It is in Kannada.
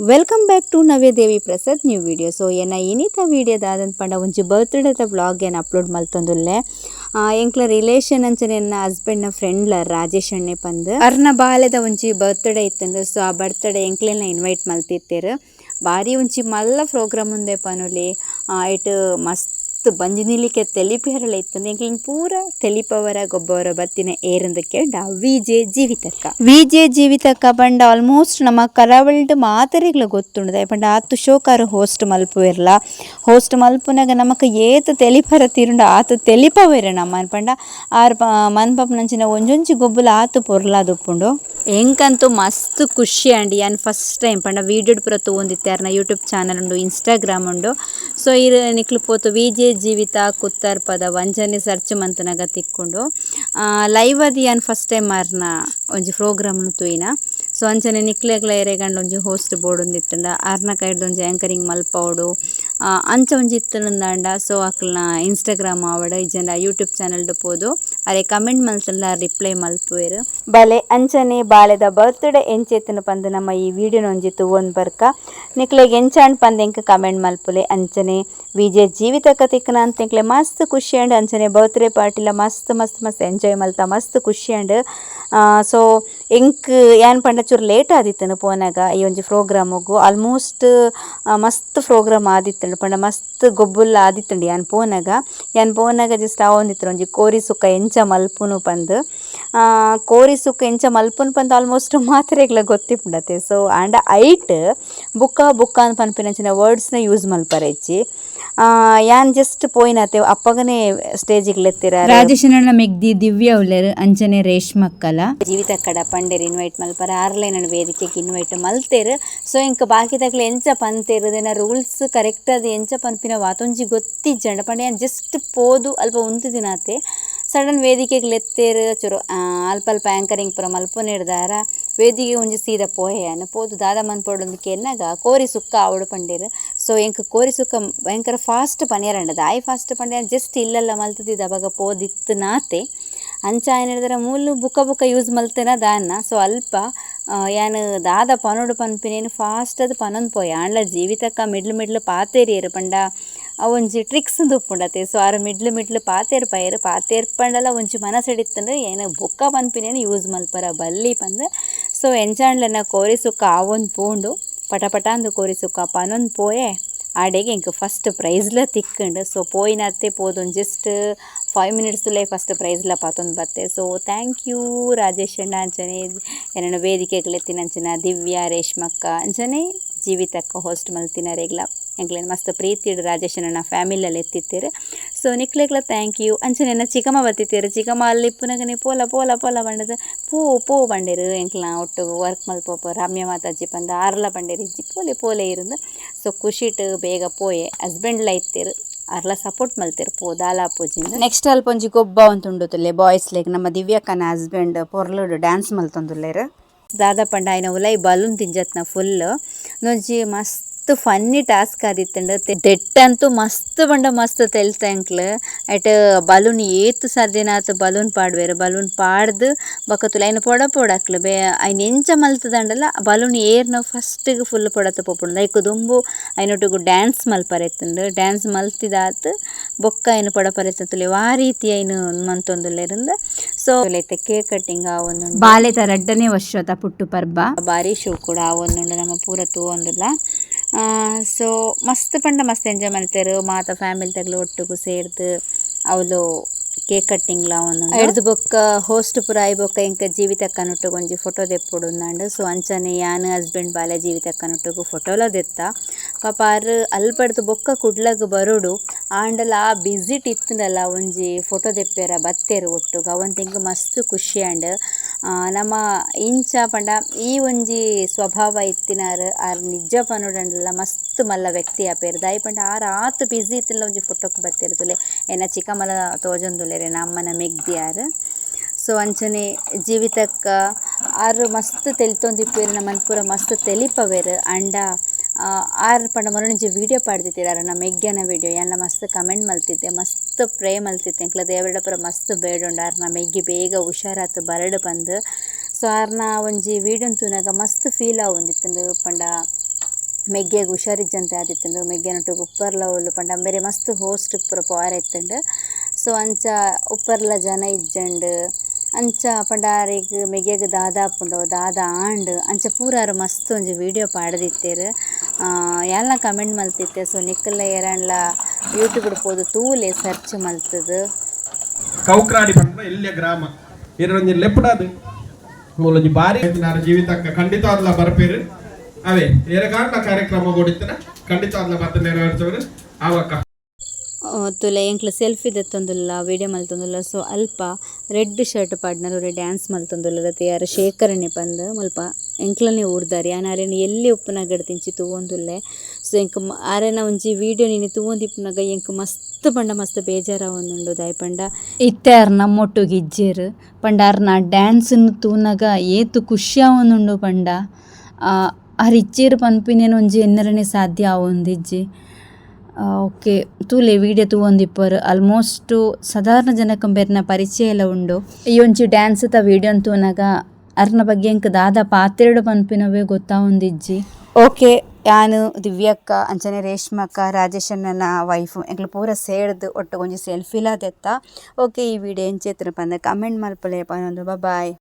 Welcome back to Navyadevi Prasad new video. So ಏನ ಇನ್ನಿತ ವಿಡಿಯೋದಾದಂತ ಪಂಡ ಒಂಜಿ ಬರ್ತ್ಡೇದ ವ್ಲಾಗ್ ಏನು ಅಪ್ಲೋಡ್ ಮಲ್ತೊಂದುಲ್ಲೆ. ಎಂಕ್ಲ ರಿಲೇಷನ್ ಅಂಚನೆ ನನ್ನ ಹಸ್ಬೆಂಡ್ನ ಫ್ರೆಂಡ್ಲ ರಾಜೇಶ್ ಅಣ್ಣೆ ಪಂದ್ ಅರ್ನ ಬಾಲೆದ ಒಂಜಿ ಬರ್ತ್ಡೇ ಇತ್ತಂದು. ಸೊ ಆ ಬರ್ತ್ಡೇ ಎಂಕ್ಲೆನ ಇನ್ವೈಟ್ ಮಲ್ತಿತ್ತೇರು. ಬಾರಿ ಒಂಜಿ ಮಲ್ಲ ಪ್ರೋಗ್ರಾಮ್ ಉಂದೆ ಪನುಲಿ ಐಟ್ ಮಸ್ತ್ ಬಂಜಿ ನಿಲಿಕೆ ತೆಲಿಪೇರಲ ಇತ್ತಂದು ಎಂಕ್ಲಿನ ಪೂರ ತೆಲಿಪವರ ಗೊಬ್ಬವರ ಬತ್ತಿನ ಏರಂದಕ್ಕೆ ವಿ ಜೆ ಜೀವಿತಕ್ಕ ಪಂಡ ಆಲ್ಮೋಸ್ಟ್ ನಮ್ಮ ಕರಾವಳಿಡ್ ಮಾತರಿಗ್ಲ ಗೊತ್ತುಂಡು ಪಂಡ ಆತು ಶೋಕಾರು ಹೋಸ್ಟ್ ಮಲ್ಪುವೆರ್ಲ. ಹೋಸ್ಟ್ ಮಲ್ಪುನಾಗ ನಮಕ್ ಏತ್ ತೆಲಿಪರ ತಿರುಂಡ ಆತು ತೆಲಿಪವೆರೆ ನಮ್ಮ ಪಂಡ ಆರ್ ಮನ್ಪಪ್ ನಂಚಿನ ಒಂಜೊಂಜಿ ಗೊಬ್ಬುಲ ಆತು ಪೊರ್ಲಾದುಪ್ಪುಂಡು. ಎಂಕಂತೂ ಮಸ್ತ್ ಖುಷಿ ಅಂಡಿ ಯಾನ್ ಫಸ್ಟ್ ಟೈಮ್ ಪಂಡ ವೀಡಿಯೋಡ್ ಪೂರ ತೂಂದಿತ್ತೆ ಯಾರನ್ನ ಯೂಟ್ಯೂಬ್ ಚಾನಲ್ ಉಂಡು, ಇನ್ಸ್ಟಾಗ್ರಾಮ್ ಉಂಡು. ಸೊ ಇರು ನಿಕ್ಲು ಪೋತು ವಿ ಜೆ ಜೀವಿತ ಕುತ್ತರ್ ಪದ ವಂಚನೆ ಸರ್ಚ್ ಮಂತನಾಗ ತಿಕ್ಕೊಂಡು ಲೈವ್ ಅದು ಯಾನ್ ಫಸ್ಟ್ ಟೈಮ್ ಮಾರ್ನ ಒಂಜಿ ಪ್ರೋಗ್ರಾಮ್ನು ತೂಯಿನ. ಸೊ ಅಂಚನೆ ನಿಕ್ಲೆಗ್ಲ ಎರೆಗಂಡ ಒಂಜಿ ಹೋಸ್ಟ್ ಬೋರ್ಡ್ ಉಂದಿತ್ತಂಡ ಆರ್ನ ಕೈಡ್ದು ಒಂಜಿ ಆ್ಯಂಕರಿಂಗ್ ಮಲ್ಪವಡು ಅಂಚ ಒಂಜಿ ಇತ್ತುಂದಾಂಡ. ಸೊ ಅಕ್ಲನ ಇನ್ಸ್ಟಾಗ್ರಾಮ್ ಆವಡ ಇಜಂಡ ಯೂಟ್ಯೂಬ್ ಚಾನಲ್ಡು ಪೋದು ಅರೆ ಕಮೆಂಟ್ ಮಲ್ತಂಡ ರಿಪ್ಲೈ ಮಲ್ಪುವೆರು. ಬಲೆ ಅಂಚನೆ ಬಾಳೆದ ಬರ್ತ್ಡೇ ಎಂಚೆತ್ತನ ಪಂದ್ ನಮ್ಮ ಈ ವಿಡಿಯೋನ ಒಂಜಿ ತೂವೊಂದು ಬರ್ಕ ನಿಕ್ಲೆಗ್ ಎಂಚಾಂಡ್ ಪಂದ್ ಎಂಕ್ ಕಮೆಂಟ್ ಮಲ್ಪುಲೆ. ಅಂಚನೆ ವಿ ಜೆ ಜೀವಿತಕ್ಕ ತಿಕ್ಕನ ಅಂತ ಎಂಕ್ಲೆ ಮಸ್ತ್ ಖುಷಿ ಅಂಡ್ ಅಂಚನೆ ಬರ್ತ್ಡೇ ಪಾರ್ಟಿಲ ಮಸ್ತ್ ಮಸ್ತ್ ಮಸ್ತ್ ಎಂಜಾಯ್ ಮಲ್ತ ಮಸ್ತ್ ಖುಷಿ ಅಂಡ್. ಸೊ ಎಂಕ್ ಯಾನ್ ಪಂಡ ಚೂರು ಲೇಟ್ ಆದಿತ್ತನು ಪೋನಾಗ ಈ ಒಂಜಿ ಪ್ರೋಗ್ರಾಮುಗು ಆಲ್ಮೋಸ್ಟ್ ಮಸ್ತ್ ಪ್ರೋಗ್ರಾಮ್ ಆದಿತ್ತಂಡು ಪಂಡ ಮಸ್ತ್ ಗೊಬ್ಬುಲ್ಲ ಆದಿತ್ತಂಡು ಯಾನ್ ಪೋನಾಗ ಜಸ್ಟ್ ಆವೊಂದಿತ್ತರು ಒಂಜಿ ಕೋರಿ ಸುಕ್ಕ ಎಂಚ ಮಲ್ಪುನು ಪಂದ್. ಕೋರಿ ಸುಕ್ಕ ಎಂಚ ಮಲ್ಪುನು ಪಂದ್ ಆಲ್ಮೋಸ್ಟ್ ಮಾತ್ರೆಗ್ಲ ಗೊತ್ತಿಪ್ಪುಂಡತೆ. ಸೊ ಆಂಡ ಐಟ್ ಬುಕ್ಕ ಅಂತ ಪನ್ಪಿನಂಚಿನ ವರ್ಡ್ಸ್ನ ಯೂಸ್ ಮಲ್ಪರೆ ಇಜ್ಜಿ ಯಾನ್ ಜಸ್ಟ್ ಪೋಯಿನತೆ ಅಪ್ಪಗನೆ ಸ್ಟೇಜಿಗೆ ಲೆತ್ತಿರ ರಾಜೇಶನ ಮೆಗ್ದಿ ದಿವ್ಯ ಉಲ್ಲೆರ್ ಅಂಚನೆ ರೇಷ್ಮಕ್ಕಲ ಜೀವಿತ ಕಡ ಪಂಡೇರು ಇನ್ವೈಟ್ ಮಲ್ಪರ ಆರ್ಲೆ ನನ್ನ ವೇದಿಕೆಗೆ ಇನ್ವೈಟ್ ಮಲ್ತೇರು. ಸೊ ಇಂಕ ಬಾಕಿದಾಗ್ಲ ಎಂಚ ಪಂತೇರುದೇನ ರೂಲ್ಸ್ ಕರೆಕ್ಟ್ ಅದು ಎಂಚ ಪನ್ಪಿನ ವಾತೊಂಜಿ ಗೊತ್ತಿಜ್ಜಂಡ ಪಂಡ ಯಾನ್ ಜಸ್ಟ್ ಪೋದು ಅಲ್ಪ ಉಂತು ದಿನಾತೆ ಸಡನ್ ವೇದಿಕೆಗೆ ಲೆತ್ತೇರು ಚೂರು ಅಲ್ಪ ಅಲ್ಪ ಆ್ಯಂಕರಿಂಗ್ ಪೂರ ಮಲ್ಪೊನೇರ್ದಾರ ವೇದಿಕೆ ಒಂಜಿ ಸೀದ ಪೋಯೆಯಾನ ಪೋದು ದಾದ ಮನ್ಪೊಡೊಂದಿಕ್ಕೆ ಎನ್ನಾಗ ಕೋರಿ ಸುಕ್ಕ ಆವಡು ಪಂಡೇರು. ಸೊ ಎಂಕ್ ಕೋರಿ ಸುಕ್ಕ ಭಯಂಕರ ಫಾಸ್ಟ್ ಪನಿಯರಂಡ ದಾಯಿ ಫಾಸ್ಟ್ ಪಂಡ ಜಸ್ಟ್ ಇಲ್ಲೆಲ್ಲ ಮಲ್ತದಿದ್ದ ಅವಾಗ ಪೋದಿತ್ತು ನಾತೆ ಅಂಚ ಏನು ಹೇಳಿದ್ರೆ ಮೂಲು ಬುಕ್ಕ ಯೂಸ್ ಮಲ್ತೇನ ದಾನ್ನ. ಸೊ ಅಲ್ಪ ಯಾನ್ ದಾದ ಪನೋಡು ಪನ್ಪಿನೇನು ಫಾಸ್ಟ್ ಅದು ಪನೊಂದು ಪೋಯ ಆಂಡ್ಲ ಜೀವಿತಕ್ಕ ಮಿಡ್ಲು ಪಾತೇರಿಯರು ಪಂಡ ಒಂಜಿ ಟ್ರಿಕ್ಸ್ ಉಪ್ಪುಂಡತೆ. ಸೊ ಆರು ಮಿಡ್ಲು ಪಾತೇರು ಪಂಡಲ ಒಂಜಿ ಮನಸ್ಸಿಡಿತ್ತಂದ್ರೆ ಏನು ಬುಕ್ಕ ಪನ್ಪಿನೇನು ಯೂಸ್ ಮಲ್ಪರ ಬಲ್ಲಿ ಪಂದ್. ಸೊ ಎಂಚಾಂಡ್ಲನ ಕೋರಿ ಸುಕ್ಕ ಆವೊಂದು ಪೂಂಡು ಪಟ ಅಂದು ಕೋರಿ ಸುಕ್ಕ ಪನೊಂದು ಪೋಯೆ ಆಡೆಗೆ ಇಂಕ ಫಸ್ಟ್ ಪ್ರೈಸ್ಲ ತಿಕ್ಕಂಡು. ಸೊ ಪೋಯಿನತ್ತೆ ಪೋದೊಂದು ಜಸ್ಟ್ 5 minutes ಫಸ್ಟ್ ಪ್ರೈಸ್ಲ ಪಾತೊಂದು ಬತ್ತೆ. ಸೊ ಥ್ಯಾಂಕ್ ಯು ರಾಜೇಶ್ ಅಣ್ಣ ಅಂಚನೆ ಏನನ ವೇದಿಕೆಗೆ ಲೆತ್ತಿನಂಚಿನ ದಿವ್ಯ ರೇಷ್ಮಕ್ಕ ಅಂಚನೆ ಜೀವಿತಕ್ಕ ಹೋಸ್ಟ್ ಮಲ್ತಿನರೆಗ್ಲ ಎಂಕ್ಲೇನು ಮಸ್ತ್ ಪ್ರೀತಿಡು ರಾಜೇಶನ ಫ್ಯಾಮಿಲಿಯಲ್ಲಿ ಎತ್ತಿತ್ತೇರು. ಸೊ ನಿಕ್ಲೆಗ್ಲ ಥ್ಯಾಂಕ್ ಯು ಅಂಚನೆ ಚಿಕ್ಕಮ್ಮ ಬತ್ತಿತ್ತೇರು. ಚಿಕ್ಕಮ್ಮ ಅಲ್ಲಿ ಪುನಗನೆ ಪೋಲ ಬಂಡದ ಪೂ ಬಂಡೇರು ಎಂಕ್ಲ ಒಟ್ಟು ವರ್ಕ್ ಮಲ್ಪೋಪ ರಮ್ಯ ಮಾತಾಜಿ ಪಂದ ಆರ್ಲ ಬಂಡೇರು ಇಜ್ಜಿ ಪೋಲೆ ಇருந்து. ಸೊ ಖುಷಿಟ್ ಬೇಗ ಪೋಯೆ ಹಸ್ಬೆಂಡ್ಲ ಇತ್ತೇರು ಅರ್ಲ ಸಪೋರ್ಟ್ ಮಲ್ತೇರು ದಾಲ ಪೂಜಿಂದ. ನೆಕ್ಸ್ಟ್ ಅಲ್ಪ ಒಂಜಿ ಗೊಬ್ಬ ಉಂತುಂಡುತ್ತಲೆ ಬಾಯ್ಸ್ ಲೆಗ್ ನಮ್ಮ ದಿವ್ಯಕ್ಕನ ಹಸ್ಬೆಂಡ್ ಪೊರ್ಲುಡು ಡ್ಯಾನ್ಸ್ ಮಲ್ತೊಂದುಲ್ಲೇರು. ದಾದ ಪಂಡ ಆಯ್ನ ಉಲೈ ಬಲೂನ್ ತಿಂಜತ್ನ ಫುಲ್ ನೊಂಜಿ ಮಸ್ತ್ ಫನ್ನಿ ಟಾಸ್ಕ್ ಆದಿತ್ತಂಡು. ದೆಟ್ಟಂತೂ ಮಸ್ತ್ ತೆಲ್ತ ಎಂಕ್ಲು ಐಟ್ ಬಲೂನ್ ಏತ್ ಸಾಧ್ಯನಾತ್ ಬಲೂನ್ ಪಾಡ್ವೇರು ಬಲೂನ್ ಪಾಡ್ದು ಬಕತುಲು ಐನ ಪೊಡಕ್ಲು ಐನ ಎಂಚ ಮಲ್ತದಂಡಲ್ಲ ಬಲೂನ್ ಏರ್ನ ಫಸ್ಟಿಗೆ ಫುಲ್ ಪೊಡತ ಪೋಪುಂಡು ಐಕು ದುಂಬು ಐನೊಟ್ಟಿಗೂ ಡ್ಯಾನ್ಸ್ ಮಲ್ಪರೆತ್ತುಂಡು. ಡ್ಯಾನ್ಸ್ ಮಲ್ತಿದಾತ್ ಬೊಕ್ಕ ಐನು ಪೊಡಪರೆತ್ತುಲೆ ಆ ರೀತಿ ಐನು ಮಂತೊಂದುಲ್ಲೆರಿಂದ. ಸೊ ಲೈತೆ ಕೇಕ್ ಕಟ್ಟಿಂಗ್ ಆವೊಂದು ಬಾಲೆತ 2ನೇ ವರ್ಷದ ಪುಟ್ಟು ಪರ್ಬ ಬಾರಿ ಶೋ ಕೂಡ ಆವೊಂದುಂಡು ನಮ್ಮ ಪೂರ ತೂವೊಂದುಲ್ಲ. ಸೊ ಮಸ್ತ್ ಎಂಜಾಯ್ ಮಲ್ತೇರು ಮಾತ ಫ್ಯಾಮಿಲಿ ತಗಲು ಒಟ್ಟಿಗೂ ಸೇರ್ದು ಅವಳು ಕೇಕ್ ಕಟ್ಟಿಂಗ್ಲ ಒಂದು ಹಿಡ್ದು ಬೊಕ್ಕ ಹೋಸ್ಟ್ ಪುರ ಆಯ್ ಬೊಕ್ಕ ಇಂಕ ಜೀವಿತಕ್ಕನೊಟ್ಟಿಗೆ ಒಂಜಿ ಫೋಟೋ ತೆಪ್ಪೊಡುಂದಾಂಡು. ಸೊ ಅಂಚನೆ ಯಾನ್ ಹಸ್ಬೆಂಡ್ ಬಾಲೆ ಜೀವಿತಕ್ಕನೊಟ್ಟಿಗೂ ಫೋಟೋಲ ದೆತ್ತ ಪಾಪ ಆರು ಅಲ್ಪಡ್ದು ಬೊಕ್ಕ ಕುಡ್ಲಗ್ ಬರೋಡು ಆಂಡಲ ಆ ಬಿಸಿಟ್ ಇತ್ತಂಡಲ್ಲ ಒಂಜಿ ಫೋಟೋ ತೆಪ್ಪೇರ ಬತ್ತೇರು ಒಟ್ಟುಗು ಅವಂತ ಇಂಕ ಮಸ್ತ್ ಖುಷಿ ಆಂಡ್ ನಮ್ಮ ಇಂಚ ಪಂಡ ಈ ಒಂಜಿ ಸ್ವಭಾವ ಇತ್ತಿನಾರು ಆರು ನಿಜ ಪನೋಡಂಡಲ್ಲ ಮಸ್ತ್ ಮಲ್ಲ ವ್ಯಕ್ತಿ ಆಪೇರು ದಾಯಿ ಪಂಡ ಆತು ಬಿಸಿ ಇತ್ತಿಲ್ಲ ಒಂಜಿ ಫೋಟೋಕ್ ಬತ್ತೇರುದುಲೆ ಎನ್ನ ಚಿಕ್ಕಮ್ಮಲ ತೋಜೊಂದುಲ್ಲೆರೆ ನಮ್ಮನ ಮೆಗ್ದಿ ಆರು. ಸೊ ಅಂಚನೆ ಜೀವಿತಕ್ಕ ಆರು ಮಸ್ತ್ ತೆಲ್ತೊಂದಿಪ್ಪೇರು ನಮ್ಮನ್ನು ಪೂರ ಮಸ್ತ್ ತೆಲಿಪವೇರು ಅಂಡ ಆರು ಪಂಡ ಮೊರೊಂಜಿ ವೀಡಿಯೋ ಪಾಡ್ದಿತ್ತಿರ ನಮ್ಮ ಎಗ್ಗ್ಯನ ವೀಡಿಯೋ ಎಲ್ಲ ಮಸ್ತ್ ಕಮೆಂಟ್ ಮಲ್ತಿದ್ದೆ ಮಸ್ತ್ ಪ್ರೇ ಮಲ್ತಿದ್ದೆ ಎಂಕ್ಲ ದೇವರಡ ಪೂರ ಮಸ್ತ್ ಬೇಡುಂಡು ಆರು ನಮ್ಮ ಎಗ್ಗಿ ಬೇಗ ಹುಷಾರಾತು ಬರಡು ಬಂದು. ಸೊ ಆರ್ನ ಒಂಜಿ ವೀಡಿಯೋನ್ ತೂನಾಗ ಮಸ್ತ್ ಫೀಲ್ ಆವೊಂದಿತ್ತುಂಡು ಪಂಡ ಮೆಗ್ಗೆಗೆ ಹುಷಾರಿಜ್ಜಂತೆ ಆದಿತ್ತಂಡು ಮೆಗ್ಗೆನೊಟ್ಟಿಗೆ ಉಪ್ಪರ್ಲ ಒಲ್ಲು ಪಂಡ ಬೇರೆ ಮಸ್ತ್ ಹೋಸ್ಟ್ ಪೂರ ಪಾರ ಇತ್ತಂಡು. ಸೊ ಅಂಚ ಉಪ್ಪರ್ಲ ಜನ ಇಜ್ಜಂಡು ಅಂಚ ಪಂಡಾರಿಗೆ ಮೆಗೆಗ್ ದಾದ ಆಪುಂಡು ದಾದ ಆಂಡ್ ಅಂಚ ಪೂರಾರು ಮಸ್ತ್ ಒಂಜಿ ವಿಡಿಯೋ ಪಾಡ್ದಿತ್ತೇರು. ಯಾಲ್ನ ಕಮೆಂಟ್ ಮಲ್ತಿತ್ತೆ. ಸೊ ನಿಕ್ಕಲ್ನ ಏರಣ್ಲ ಯೂಟ್ಯೂಬ್ಡ್ ಪೋದು ತೂಲೆ ಸರ್ಚ್ ಮಲ್ತದು. ಕೌಕ್ರಾಡಿ ಪಂಡ ಎಲ್ಲಿಯ ಗ್ರಾಮ ಇರೊಂಜಿ ಲೆಪ್ಪಡದು ಮೂಲೊಂಜಿ ಬಾರಿ ಜೀವಿತಕ್ಕ ಖಂಡಿತವಾದ್ಲ ಬರ್ಪೇರು ಅವೇ ಏರಗಾಂಡ ಕಾರ್ಯಕ್ರಮ ಕೊಡಿತ್ತನ ಖಂಡಿತವಾದ್ಲ ಮತ್ತೆ ನೆರವೇರ್ಸೋರು ಆವಕ್ಕ ತುಲೆ ಎಂಕ್ಲು ಸೆಲ್ಫಿ ದೆತ್ತೊಂದುಲ್ಲ ವಿಡಿಯೋ ಮಲ್ತೊಂದುಲ್ಲ. ಸೊ ಅಲ್ಪ ರೆಡ್ ಶರ್ಟ್ ಪಾಡ್ನರು ಡ್ಯಾನ್ಸ್ ಮಲ್ತೊಂದುಲ್ಲ ತಯಾರು ಶೇಖರಣೆ ಪಂದ್ ಮುಲ್ಪ ಎಂಕ್ಲನೇ ಊರ್ದಾರಿ ಆರೇನು ಎಲ್ಲಿ ಉಪ್ಪುನಗಡ್ ತಿಂಚಿ ತೂವೊಂದುಲ್ಲೆ. ಸೊ ಎಂಕ್ ಆರೇನ ಒಂಜಿ ವಿಡಿಯೋ ನೀನು ತೂವೊಂದಿಪ್ಪುನಗ ಎಂಕ್ ಮಸ್ತ್ ಪಂಡ ಮಸ್ತ್ ಬೇಜಾರಾವೊಂದುಂಡು ದಾಯ್ ಪಂಡ ಇತ್ತೆ ಆರ್ ನಮ್ಮೊಟ್ಟುಗೆ ಇಜ್ಜೇರು ಪಂಡ ಆರ್ನ ಡ್ಯಾನ್ಸ್ನು ತೂನಗ ಏತು ಖುಷಿ ಆವೊಂದುಂಡು ಪಂಡ ಆರ್ ಇಜ್ಜೇರು ಪನ್ಪಿನೇನು ಒಂಜಿ ಎನ್ನರನೇ ಸಾಧ್ಯ ಆವೊಂದಿಜ್ಜಿ. ಓಕೆ ತೂಲೆ ವಿಡಿಯೋ ತೂವೊಂದಿಪ್ಪರು ಆಲ್ಮೋಸ್ಟ್ ಸಾಧಾರಣ ಜನಕ್ಕೆ ಬೇರೆನ ಪರಿಚಯ ಎಲ್ಲ ಉಂಡು. ಈ ಒಂಜಿ ಡ್ಯಾನ್ಸ್ ತ ವಿಡಿಯೋ ತೂನಗ ಅರ್ನ ಬಗ್ಗೆ ಎಂಕ್ ದಾದ ಪಾತ್ರೆಡು ಪನ್ಪಿನವೇ ಗೊತ್ತಾವೊಂದಿಜ್ಜಿ. ಓಕೆ ಯಾನು ದಿವ್ಯಕ್ಕ ಅಂಚನೆ ರೇಷ್ಮಕ್ಕ ರಾಜೇಶಣ್ಣನ ವೈಫ್ ಎಂಕ್ಲು ಪೂರ ಸೇರ್ದು ಒಟ್ಟು ಒಂಜಿ ಸೆಲ್ಫಿಲ ದೆತ್ತ. ಓಕೆ ಈ ವಿಡಿಯೋ ಎಂಚೇತನ ಪಂದ ಕಮೆಂಟ್ ಮಲ್ಪಲೆ ಪನೊಂದು ಬಾಯ್.